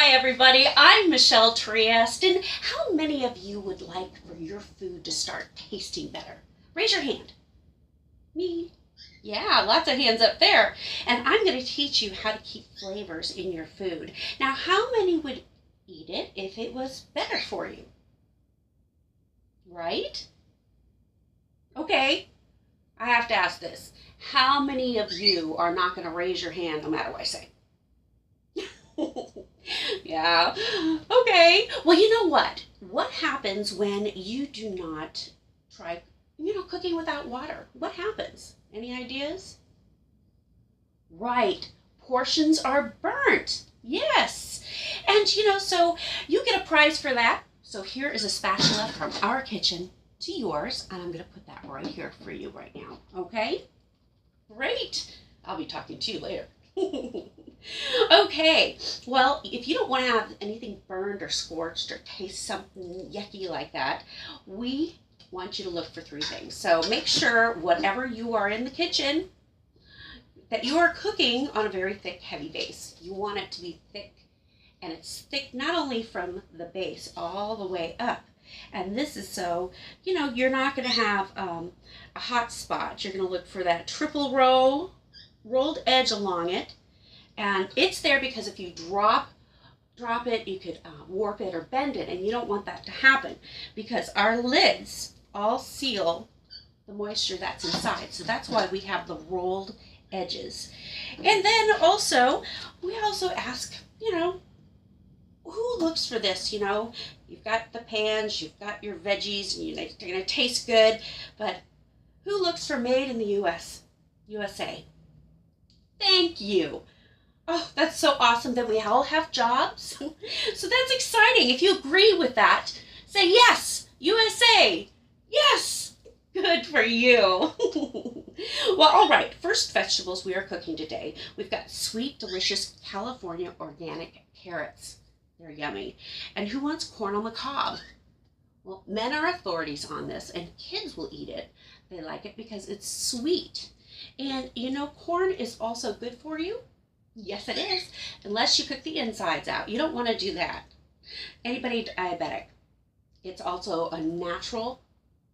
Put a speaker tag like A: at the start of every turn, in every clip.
A: Hi everybody, I'm Michelle Trieste, and how many of you would like for your food to start tasting better? Raise your hand. Me? Yeah, lots of hands up there. And I'm going to teach you how to keep flavors in your food. Now, how many would eat it if it was better for you? Right? Okay, I have to ask this. How many of you are not going to raise your hand no matter what I say? Yeah. Okay. Well, you know what? What happens when you do not try, cooking without water? What happens? Any ideas? Right. Portions are burnt. Yes. And, so you get a prize for that. So here is a spatula from our kitchen to yours. And I'm going to put that right here for you right now. Okay? Great. I'll be talking to you later. Okay, well, if you don't want to have anything burned or scorched or taste something yucky like that, we want you to look for three things. So make sure whatever you are in the kitchen, that you are cooking on a very thick, heavy base. You want it to be thick, and it's thick not only from the base all the way up. And this is so, you're not going to have a hot spot. You're going to look for that triple rolled edge along it. And it's there because if you drop it, you could warp it or bend it, and you don't want that to happen because our lids all seal the moisture that's inside. So that's why we have the rolled edges. And then we also ask, who looks for this? You've got the pans, you've got your veggies, and they're going to taste good, but who looks for made in the USA? Thank you. Oh, that's so awesome that we all have jobs. So that's exciting. If you agree with that, say yes, USA. Yes, good for you. Well, all right, first vegetables we are cooking today. We've got sweet, delicious California organic carrots. They're yummy. And who wants corn on the cob? Well, men are authorities on this, and kids will eat it. They like it because it's sweet. And corn is also good for you. Yes, it is, unless you cook the insides out. You don't want to do that. Anybody diabetic, it's also a natural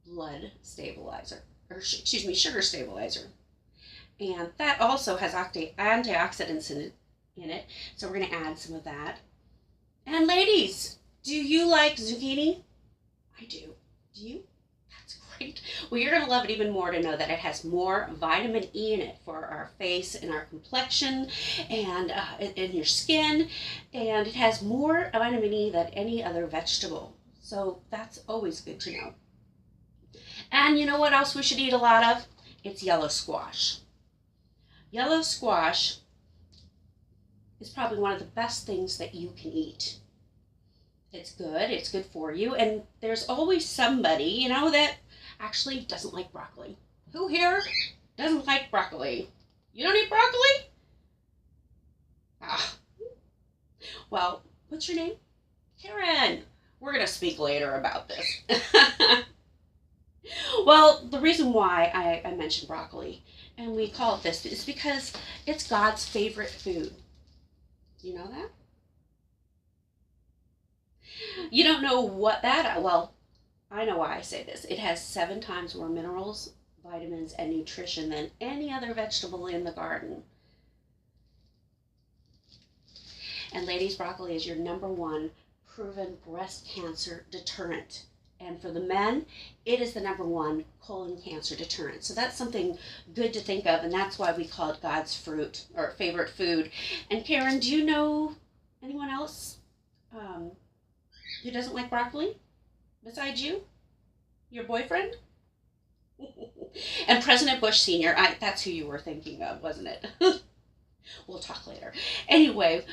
A: blood stabilizer, or sugar stabilizer. And that also has antioxidants in it, so we're going to add some of that. And ladies, do you like zucchini? I do. Do you? That's great. Well, you're going to love it even more to know that it has more vitamin E in it for our face and our complexion and in your skin. And it has more vitamin E than any other vegetable. So that's always good to know. And you know what else we should eat a lot of? It's yellow squash. Yellow squash is probably one of the best things that you can eat. It's good for you, and there's always somebody, that actually doesn't like broccoli. Who here doesn't like broccoli? You don't eat broccoli? Ah. Well, what's your name? Karen. We're going to speak later about this. Well, the reason why I mentioned broccoli, and we call it this, is because it's God's favorite food. You know that? You don't know what well, I know why I say this. It has 7 times more minerals, vitamins, and nutrition than any other vegetable in the garden. And ladies, broccoli is your #1 proven breast cancer deterrent. And for the men, it is the #1 colon cancer deterrent. So that's something good to think of, and that's why we call it God's fruit, or favorite food. And Karen, do you know anyone else who doesn't like broccoli besides you? Your boyfriend? And President Bush Sr., that's who you were thinking of, wasn't it? We'll talk later. Anyway,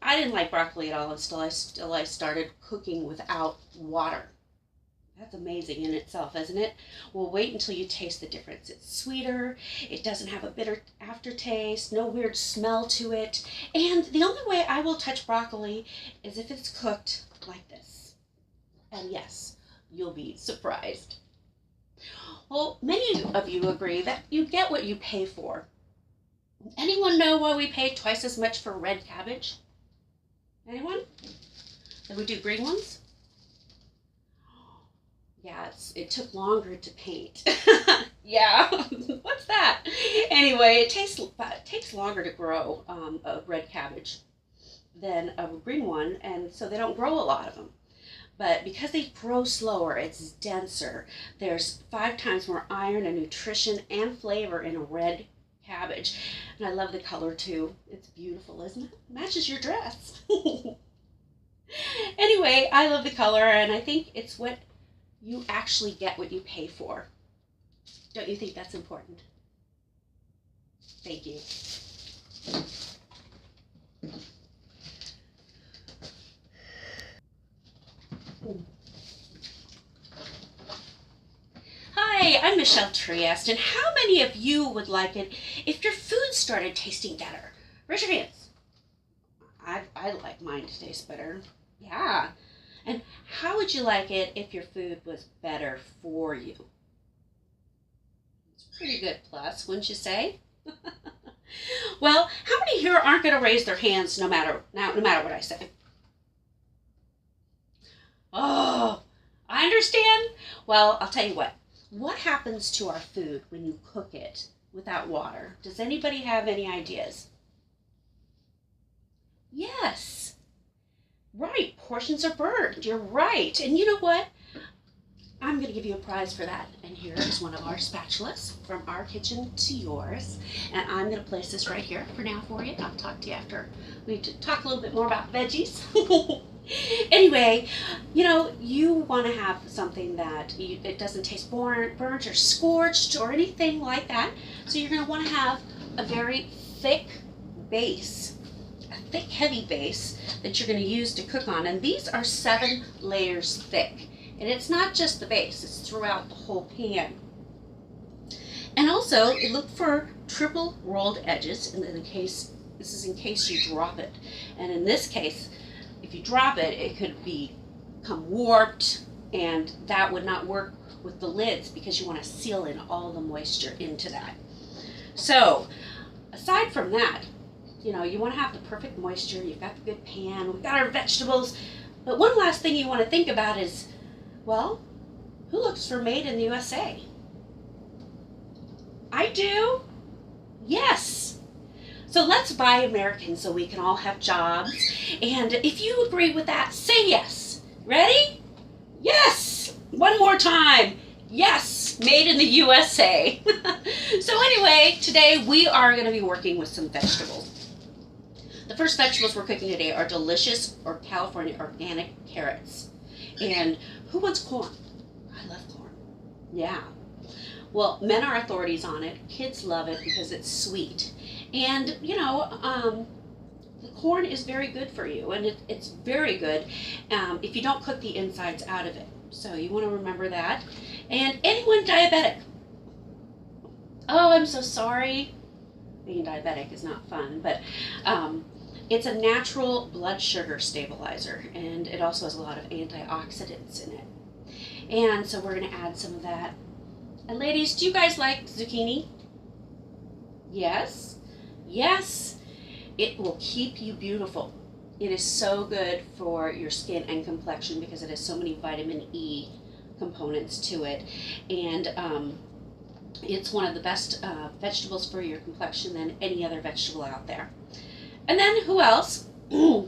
A: I didn't like broccoli at all until I started cooking without water. That's amazing in itself, isn't it? Well, wait until you taste the difference. It's sweeter, it doesn't have a bitter aftertaste, no weird smell to it. And the only way I will touch broccoli is if it's cooked like this. And yes, you'll be surprised. Well, many of you agree that you get what you pay for. Anyone know why we pay twice as much for red cabbage? Anyone? Then we do green ones? Yeah, it took longer to paint. Yeah, what's that? Anyway, it takes longer to grow a red cabbage than a green one, and so they don't grow a lot of them. But because they grow slower, it's denser. There's 5 times more iron and nutrition and flavor in a red cabbage. And I love the color too. It's beautiful, isn't it? Matches your dress. Anyway, I love the color, and I think it's what you actually get what you pay for. Don't you think that's important? Thank you. Hi, I'm Michelle Trieste, and how many of you would like it if your food started tasting better? Raise your hands. I like mine to taste better. Yeah. And how would you like it if your food was better for you? It's a pretty good plus, wouldn't you say? Well, how many here aren't going to raise their hands no matter what I say? Oh, I understand. Well, I'll tell you what. What happens to our food when you cook it without water? Does anybody have any ideas? Yes. Right, portions are burned. You're right. And you know what? I'm going to give you a prize for that. And here is one of our spatulas from our kitchen to yours. And I'm going to place this right here for now for you. I'll talk to you after we talk a little bit more about veggies. Anyway, you know, you want to have something that it doesn't taste burnt or scorched or anything like that. So you're going to want to have a very thick base, a thick, heavy base that you're going to use to cook on. And these are 7 layers thick. And it's not just the base, it's throughout the whole pan. And also, look for triple rolled edges, and this is in case you drop it. And in this case, if you drop it, it could become warped, and that would not work with the lids because you want to seal in all the moisture into that. So, aside from that, you know, you want to have the perfect moisture, you've got the good pan, we've got our vegetables, but one last thing you want to think about is, well, who looks for Made in the USA? I do? Yes. So let's buy American so we can all have jobs. And if you agree with that, say yes. Ready? Yes. One more time. Yes. Made in the USA. So anyway, today we are going to be working with some vegetables. The first vegetables we're cooking today are delicious California organic carrots. And who wants corn? I love corn. Yeah. Well, men are authorities on it. Kids love it because it's sweet. And, you know, the corn is very good for you. And it's very good if you don't cook the insides out of it. So you want to remember that. And anyone diabetic? Oh, I'm so sorry. Being diabetic is not fun. But it's a natural blood sugar stabilizer. And it also has a lot of antioxidants in it. And so we're going to add some of that. And ladies, do you guys like zucchini? Yes? Yes. It will keep you beautiful. It is so good for your skin and complexion because it has so many vitamin E components to it. And it's one of the best vegetables for your complexion than any other vegetable out there. And then who else? You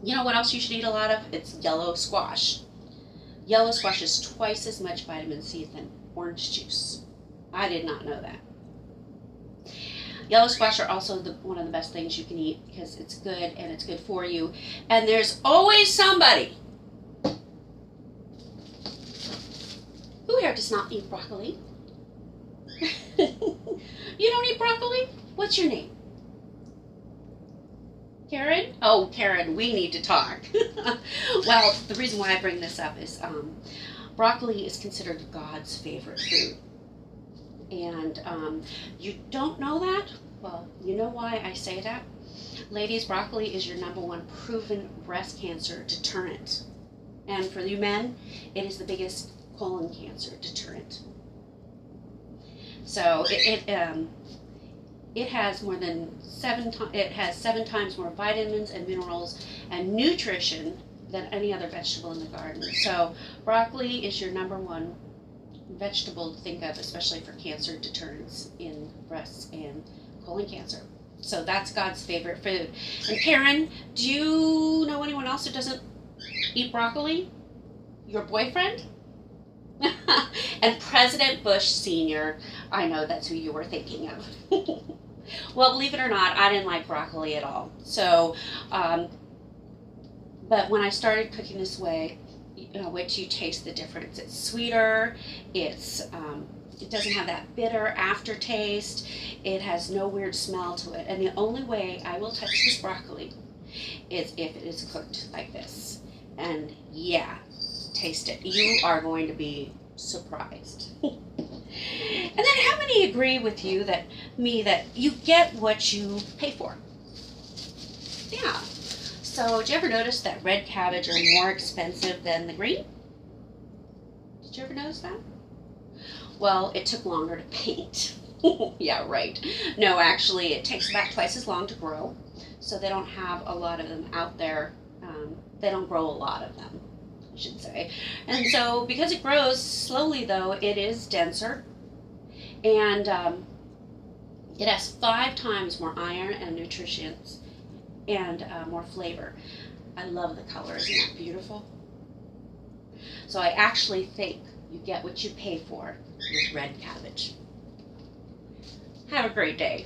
A: know what else you should eat a lot of? It's yellow squash. Yellow squash is twice as much vitamin C than orange juice. I did not know that. Yellow squash are also one of the best things you can eat because it's good and it's good for you. And there's always somebody who here does not eat broccoli. You don't eat broccoli? What's your name? Karen? Oh, Karen, we need to talk. Well, the reason why I bring this up is broccoli is considered God's favorite food. And you don't know that? Well, you know why I say that? Ladies, broccoli is your #1 proven breast cancer deterrent. And for you men, it is the biggest colon cancer deterrent. So it has more than it has 7 times more vitamins and minerals and nutrition than any other vegetable in the garden. So broccoli is your number one vegetable to think of, especially for cancer deterrence in breast and colon cancer. So that's God's favorite food. And Karen, do you know anyone else who doesn't eat broccoli? Your boyfriend? And President Bush Sr., I know that's who you were thinking of. Well, believe it or not, I didn't like broccoli at all. So, but when I started cooking this way, wait till you taste the difference. It's sweeter, it doesn't have that bitter aftertaste, it has no weird smell to it. And the only way I will touch this broccoli is if it is cooked like this. And yeah, taste it. You are going to be surprised. And then how many agree with you that you get what you pay for? Yeah. So did you ever notice that red cabbage are more expensive than the green? Did you ever notice that? Well, it took longer to paint. Yeah, right. No, actually, it takes about twice as long to grow. So they don't have a lot of them out there. They don't grow a lot of them, I should say. And so because it grows slowly, though, it is denser. And it has 5 times more iron and nutrients and more flavor. I love the color. Isn't that beautiful? So I actually think you get what you pay for with red cabbage. Have a great day.